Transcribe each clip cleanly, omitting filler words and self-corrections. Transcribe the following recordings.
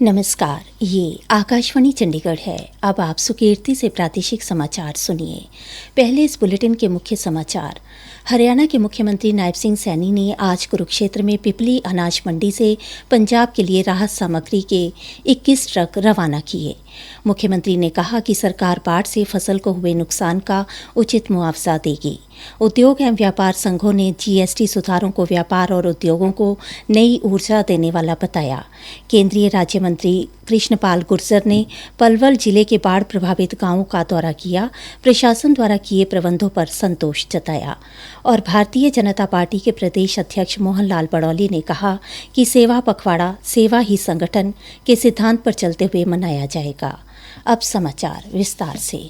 नमस्कार, ये आकाशवाणी चंडीगढ़ है। अब आप सुकीर्ति से प्रादेशिक समाचार सुनिए। पहले इस बुलेटिन के मुख्य समाचार। हरियाणा के मुख्यमंत्री नायब सिंह सैनी ने आज कुरुक्षेत्र में पिपली अनाज मंडी से पंजाब के लिए राहत सामग्री के 21 ट्रक रवाना किए। मुख्यमंत्री ने कहा कि सरकार बाढ़ से फसल को हुए नुकसान का उचित मुआवजा देगी। उद्योग एवं व्यापार संघों ने जीएसटी सुधारों को व्यापार और उद्योगों को नई ऊर्जा देने वाला बताया। केंद्रीय राज्य मंत्री कृष्णपाल गुर्जर ने पलवल जिले के बाढ़ प्रभावित गांवों का दौरा किया, प्रशासन द्वारा किए प्रबंधों पर संतोष जताया। और भारतीय जनता पार्टी के प्रदेश अध्यक्ष मोहन लाल बड़ौली ने कहा कि सेवा पखवाड़ा सेवा ही संगठन के सिद्धांत पर चलते हुए मनाया जाएगा। अब समाचार विस्तार से।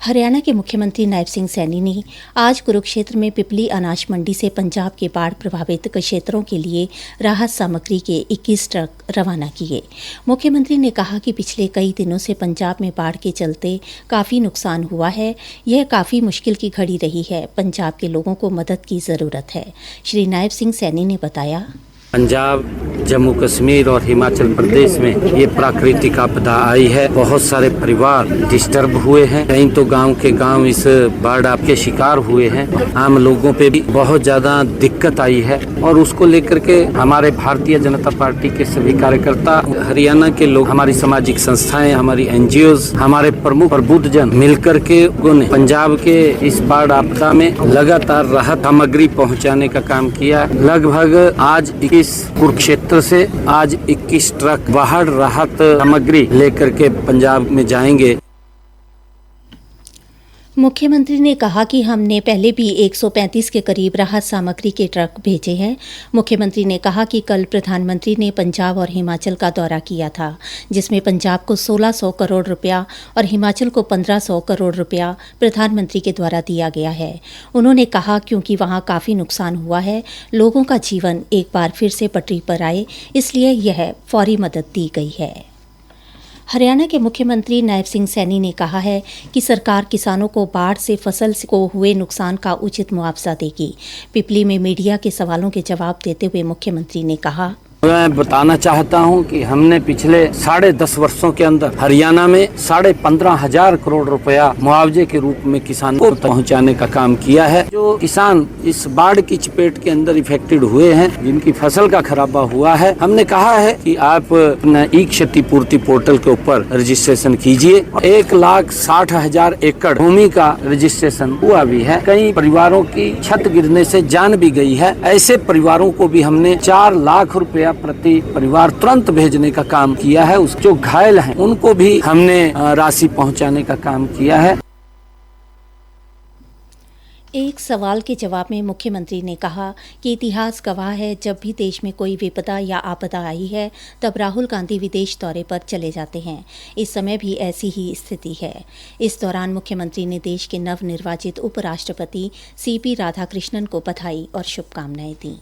हरियाणा के मुख्यमंत्री नायब सिंह सैनी ने आज कुरुक्षेत्र में पिपली अनाज मंडी से पंजाब के बाढ़ प्रभावित क्षेत्रों के लिए राहत सामग्री के 21 ट्रक रवाना किए। मुख्यमंत्री ने कहा कि पिछले कई दिनों से पंजाब में बाढ़ के चलते काफ़ी नुकसान हुआ है। यह काफ़ी मुश्किल की घड़ी रही है। पंजाब के लोगों को मदद की ज़रूरत है। श्री नायब सिंह सैनी ने बताया, पंजाब, जम्मू कश्मीर और हिमाचल प्रदेश में ये प्राकृतिक आपदा आई है। बहुत सारे परिवार डिस्टर्ब हुए हैं। कई तो गांव के गांव इस बाढ़ के शिकार हुए हैं। आम लोगों पे भी बहुत ज्यादा दिक्कत आई है और उसको लेकर के हमारे भारतीय जनता पार्टी के सभी कार्यकर्ता, हरियाणा के लोग, हमारी सामाजिक संस्थाएं, हमारी एनजीओज, हमारे प्रमुख प्रबुद्धजन मिलकर के पंजाब के इस बाढ़ आपदा में लगातार राहत सामग्री पहुँचाने का काम किया। लगभग आज इस कुरुक्षेत्र से आज 21 ट्रक बाढ़ राहत सामग्री लेकर के पंजाब में जाएंगे। मुख्यमंत्री ने कहा कि हमने पहले भी 135 के करीब राहत सामग्री के ट्रक भेजे हैं। मुख्यमंत्री ने कहा कि कल प्रधानमंत्री ने पंजाब और हिमाचल का दौरा किया था, जिसमें पंजाब को 1600 करोड़ रुपया और हिमाचल को 1500 करोड़ रुपया प्रधानमंत्री के द्वारा दिया गया है। उन्होंने कहा क्योंकि वहां काफ़ी नुकसान हुआ है, लोगों का जीवन एक बार फिर से पटरी पर आए, इसलिए यह फौरी मदद दी गई है। हरियाणा के मुख्यमंत्री नायब सिंह सैनी ने कहा है कि सरकार किसानों को बाढ़ से फसल को हुए नुकसान का उचित मुआवजा देगी। पिपली में मीडिया के सवालों के जवाब देते हुए मुख्यमंत्री ने कहा, मैं बताना चाहता हूं कि हमने पिछले 10.5 वर्षों के अंदर हरियाणा में 15,500 करोड़ रुपया मुआवजे के रूप में किसानों को पहुंचाने का काम किया है। जो किसान इस बाढ़ की चपेट के अंदर इफेक्टेड हुए हैं, जिनकी फसल का खराबा हुआ है, हमने कहा है कि आप अपना ई क्षतिपूर्ति पोर्टल के ऊपर रजिस्ट्रेशन कीजिए। 1,60,000 एकड़ भूमि का रजिस्ट्रेशन हुआ भी है। कई परिवारों की छत गिरने से जान भी गई है। ऐसे परिवारों को भी हमने 4 लाख रुपया प्रति परिवार तुरंत भेजने का काम किया है। उस जो घायल हैं उनको भी हमने राशि पहुंचाने का काम किया है। एक सवाल के जवाब में मुख्यमंत्री ने कहा कि इतिहास गवाह है, जब भी देश में कोई विपदा या आपदा आई है तब राहुल गांधी विदेश दौरे पर चले जाते हैं। इस समय भी ऐसी ही स्थिति है। इस दौरान मुख्यमंत्री ने देश के नवनिर्वाचित उपराष्ट्रपति सीपी राधाकृष्णन को बधाई और शुभकामनाएं दी।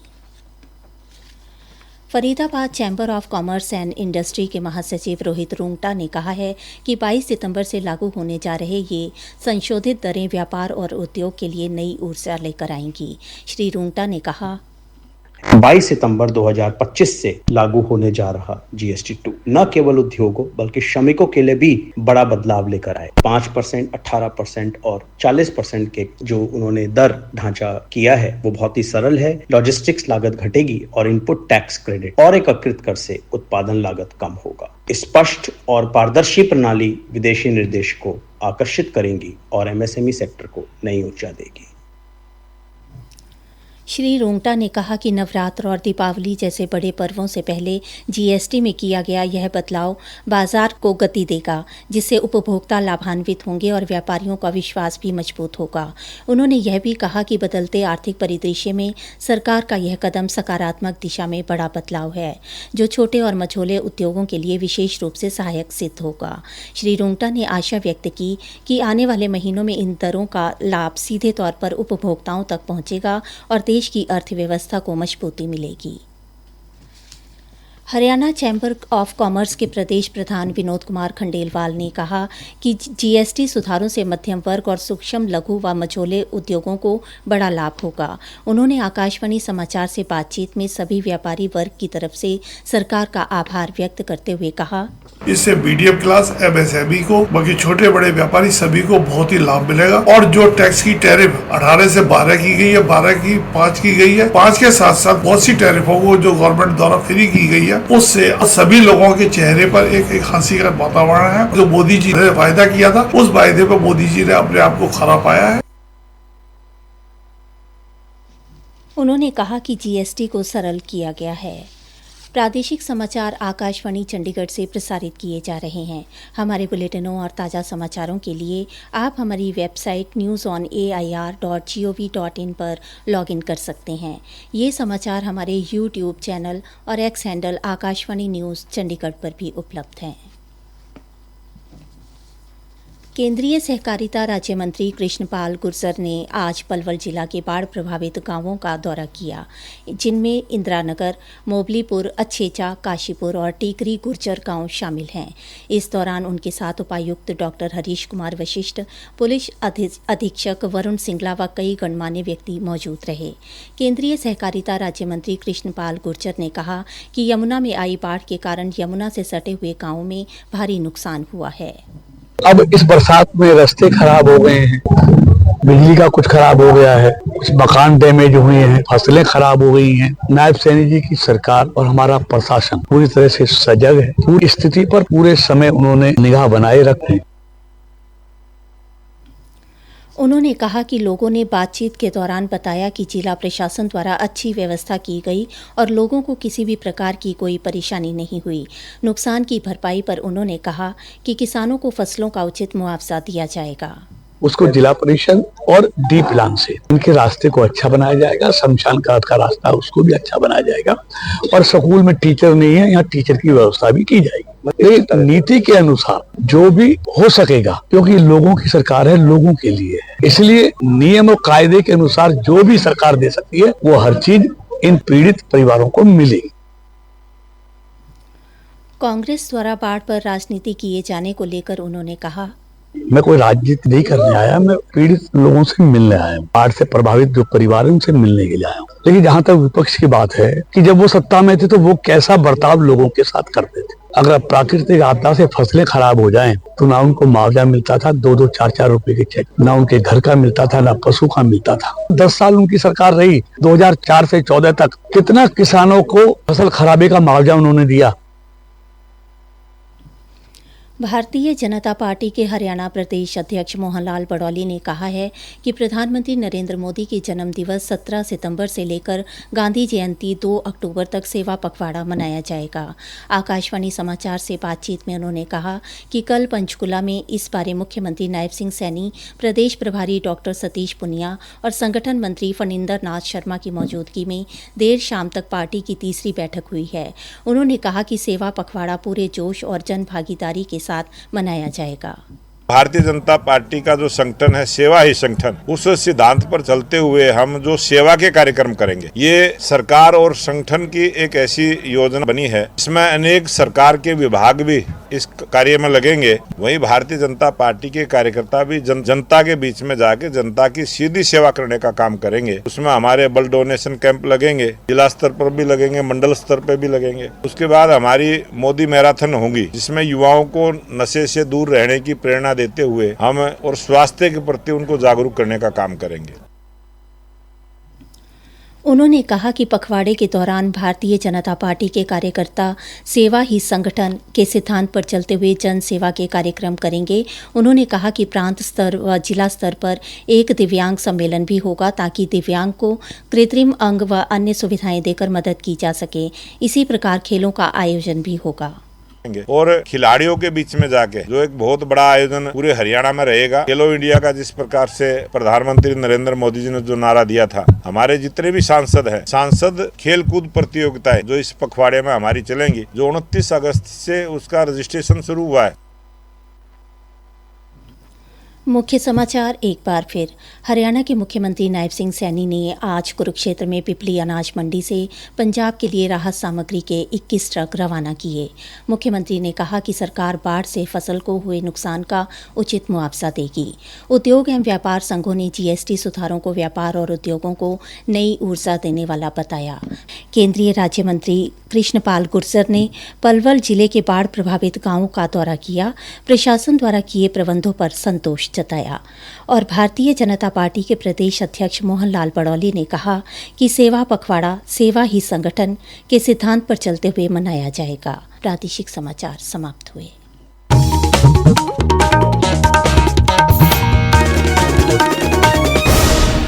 Faridabad chamber of commerce and industry के महासचिव रोहित रूंगटा ने कहा है कि 22 सितंबर से लागू होने जा रहे ये संशोधित दरें व्यापार और उद्योग के लिए नई ऊर्जा लेकर आएंगी। श्री रूंगटा ने कहा, 22 सितंबर 2025 से लागू होने जा रहा GST 2 न केवल उद्योगों बल्कि श्रमिकों के लिए भी बड़ा बदलाव लेकर आए। 5%, 18% और 40% के जो उन्होंने दर ढांचा किया है वो बहुत ही सरल है। लॉजिस्टिक्स लागत घटेगी और इनपुट टैक्स क्रेडिट और एकत्रित कर से उत्पादन लागत कम होगा। स्पष्ट और पारदर्शी प्रणाली विदेशी निवेश को आकर्षित करेंगी और MSME सेक्टर को नई ऊर्जा देगी। श्री रूंगटा ने कहा कि नवरात्र और दीपावली जैसे बड़े पर्वों से पहले GST में किया गया यह बदलाव बाजार को गति देगा, जिससे उपभोक्ता लाभान्वित होंगे और व्यापारियों का विश्वास भी मजबूत होगा। उन्होंने यह भी कहा कि बदलते आर्थिक परिदृश्य में सरकार का यह कदम सकारात्मक दिशा में बड़ा बदलाव है, जो छोटे और मझोले उद्योगों के लिए विशेष रूप से सहायक सिद्ध होगा। श्री रूंगटा ने आशा व्यक्त की कि आने वाले महीनों में इन दरों का लाभ सीधे तौर पर उपभोक्ताओं तक पहुंचेगा और देश की अर्थव्यवस्था को मजबूती मिलेगी। हरियाणा चैम्बर ऑफ कॉमर्स के प्रदेश प्रधान विनोद कुमार खंडेलवाल ने कहा कि जीएसटी सुधारों से मध्यम वर्ग और सूक्ष्म लघु व मझोले उद्योगों को बड़ा लाभ होगा। उन्होंने आकाशवाणी समाचार से बातचीत में सभी व्यापारी वर्ग की तरफ से सरकार का आभार व्यक्त करते हुए कहा, इससे मीडियम क्लास एमएसएमई को, बाकी छोटे बड़े व्यापारी सभी को बहुत ही लाभ मिलेगा। और जो टैक्स की टैरिफ 18 से 12 की गई है, 12 की 5 की गई है, 5 के साथ साथ बहुत सी टैरिफों को जो गवर्नमेंट द्वारा फ्री की गई है, उससे सभी लोगों के चेहरे पर एक हंसी का वातावरण है। जो मोदी जी ने वायदा किया था, उस वायदे पर मोदी जी ने अपने आप को खरा पाया है। उन्होंने कहा कि जीएसटी को सरल किया गया है। प्रादेशिक समाचार आकाशवाणी चंडीगढ़ से प्रसारित किए जा रहे हैं। हमारे बुलेटिनों और ताज़ा समाचारों के लिए आप हमारी वेबसाइट newsonair.gov.in पर लॉगिन कर सकते हैं। ये समाचार हमारे यूट्यूब चैनल और x handle Akashvani news Chandigarh पर भी उपलब्ध हैं। केंद्रीय सहकारिता राज्य मंत्री कृष्णपाल गुर्जर ने आज पलवल जिला के बाढ़ प्रभावित गांवों का दौरा किया, जिनमें इंदिरानगर, मोबलीपुर, अच्छेचा, काशीपुर और टीकरी गुर्जर गांव शामिल हैं। इस दौरान उनके साथ उपायुक्त डॉक्टर हरीश कुमार वशिष्ठ, पुलिस अधीक्षक वरुण सिंगला व कई गणमान्य व्यक्ति मौजूद रहे। केंद्रीय सहकारिता राज्य मंत्री कृष्णपाल गुर्जर ने कहा कि यमुना में आई बाढ़ के कारण यमुना से सटे हुए गांवों में भारी नुकसान हुआ है। अब इस बरसात में रास्ते खराब हो गए हैं, बिजली का कुछ खराब हो गया है, कुछ मकान डैमेज हुए हैं, फसलें खराब हो गई हैं। नायब सैनी जी की सरकार और हमारा प्रशासन पूरी तरह से सजग है। पूरी स्थिति पर पूरे समय उन्होंने निगाह बनाए रखी। उन्होंने कहा कि लोगों ने बातचीत के दौरान बताया कि जिला प्रशासन द्वारा अच्छी व्यवस्था की गई और लोगों को किसी भी प्रकार की कोई परेशानी नहीं हुई। नुकसान की भरपाई पर उन्होंने कहा कि किसानों को फसलों का उचित मुआवजा दिया जाएगा। उसको जिला परिषद और डी प्लान से उनके रास्ते को अच्छा बनाया जाएगा। शमशान घाट का रास्ता उसको भी अच्छा बनाया जाएगा। और स्कूल में टीचर नहीं है, यहाँ टीचर की व्यवस्था भी की जाएगी। एक नीति के अनुसार जो भी हो सकेगा, क्योंकि लोगों की सरकार है, लोगों के लिए है, इसलिए नियम और कायदे के अनुसार जो भी सरकार दे सकती है वो हर चीज इन पीड़ित परिवारों को मिलेगी। कांग्रेस द्वारा बाढ़ पर राजनीति किए जाने को लेकर उन्होंने कहा, मैं कोई राजनीति नहीं करने आया, मैं पीड़ित लोगों से मिलने आया हूँ। बाढ़ से प्रभावित जो परिवार है उनसे मिलने के लिए आया हूँ। लेकिन जहाँ तक विपक्ष की बात है कि जब वो सत्ता में थे तो वो कैसा बर्ताव लोगों के साथ करते थे। अगर प्राकृतिक आपदा से फसलें खराब हो जाएं तो ना उनको मुआवजा मिलता था, 2-2, 4-4 रुपए के चेक, ना उनके घर का मिलता था, ना पशु का मिलता था। 10 साल उनकी सरकार रही, 2004 से 14 तक कितना किसानों को फसल खराबे का मुआवजा उन्होंने दिया। भारतीय जनता पार्टी के हरियाणा प्रदेश अध्यक्ष मोहनलाल बड़ौली ने कहा है कि प्रधानमंत्री नरेंद्र मोदी के जन्म दिवस 17 सितंबर से लेकर गांधी जयंती 2 अक्टूबर तक सेवा पखवाड़ा मनाया जाएगा। आकाशवाणी समाचार से बातचीत में उन्होंने कहा कि कल पंचकुला में इस बारे मुख्यमंत्री नायब सिंह सैनी, प्रदेश प्रभारी डॉक्टर सतीश पुनिया और संगठन मंत्री फणिंदर नाथ शर्मा की मौजूदगी में देर शाम तक पार्टी की तीसरी बैठक हुई है। उन्होंने कहा कि सेवा पखवाड़ा पूरे जोश और जन भागीदारी के साथ मनाया जाएगा। भारतीय जनता पार्टी का जो संगठन है सेवा ही संगठन, उस सिद्धांत पर चलते हुए हम जो सेवा के कार्यक्रम करेंगे, ये सरकार और संगठन की एक ऐसी योजना बनी है इसमें अनेक सरकार के विभाग भी इस कार्य में लगेंगे। वहीं भारतीय जनता पार्टी के कार्यकर्ता भी जनता के बीच में जाके जनता की सीधी सेवा करने का काम करेंगे। उसमें हमारे ब्लड डोनेशन कैंप लगेंगे, जिला स्तर पर भी लगेंगे, मंडल स्तर पर भी लगेंगे। उसके बाद हमारी मोदी मैराथन होगी जिसमें युवाओं को नशे से दूर रहने की प्रेरणा देते हुए हम और स्वास्थ्य के प्रति उनको जागरूक करने का काम करेंगे। उन्होंने कहा कि पखवाड़े के दौरान भारतीय जनता पार्टी के कार्यकर्ता सेवा ही संगठन के सिद्धांत पर चलते हुए जन सेवा के कार्यक्रम करेंगे। उन्होंने कहा कि प्रांत स्तर व जिला स्तर पर एक दिव्यांग सम्मेलन भी होगा ताकि दिव्यांग को कृत्रिम अंग व अन्य सुविधाएं देकर मदद की जा सके। इसी प्रकार खेलों का आयोजन भी होगा और खिलाड़ियों के बीच में जाके जो एक बहुत बड़ा आयोजन पूरे हरियाणा में रहेगा। खेलो इंडिया का जिस प्रकार से प्रधानमंत्री नरेंद्र मोदी जी ने जो नारा दिया था, हमारे जितने भी सांसद हैं, सांसद खेल कूद प्रतियोगिताएं जो इस पखवाड़े में हमारी चलेंगी, जो 29 अगस्त से उसका रजिस्ट्रेशन शुरू हुआ है। मुख्य समाचार एक बार फिर। हरियाणा के मुख्यमंत्री नायब सिंह सैनी ने आज कुरुक्षेत्र में पिपली अनाज मंडी से पंजाब के लिए राहत सामग्री के 21 ट्रक रवाना किए। मुख्यमंत्री ने कहा कि सरकार बाढ़ से फसल को हुए नुकसान का उचित मुआवजा देगी। उद्योग एवं व्यापार संघों ने जीएसटी सुधारों को व्यापार और उद्योगों को नई ऊर्जा देने वाला बताया। केंद्रीय राज्य मंत्री कृष्णपाल गुर्जर ने पलवल जिले के बाढ़ प्रभावित गांवों का दौरा किया। प्रशासन द्वारा किए प्रबंधों पर संतोष जताया। और भारतीय जनता पार्टी के प्रदेश अध्यक्ष मोहन लाल बड़ौली ने कहा कि सेवा पखवाड़ा सेवा ही संगठन के सिद्धांत पर चलते हुए मनाया जाएगा। प्रादेशिक समाचार समाप्त हुए।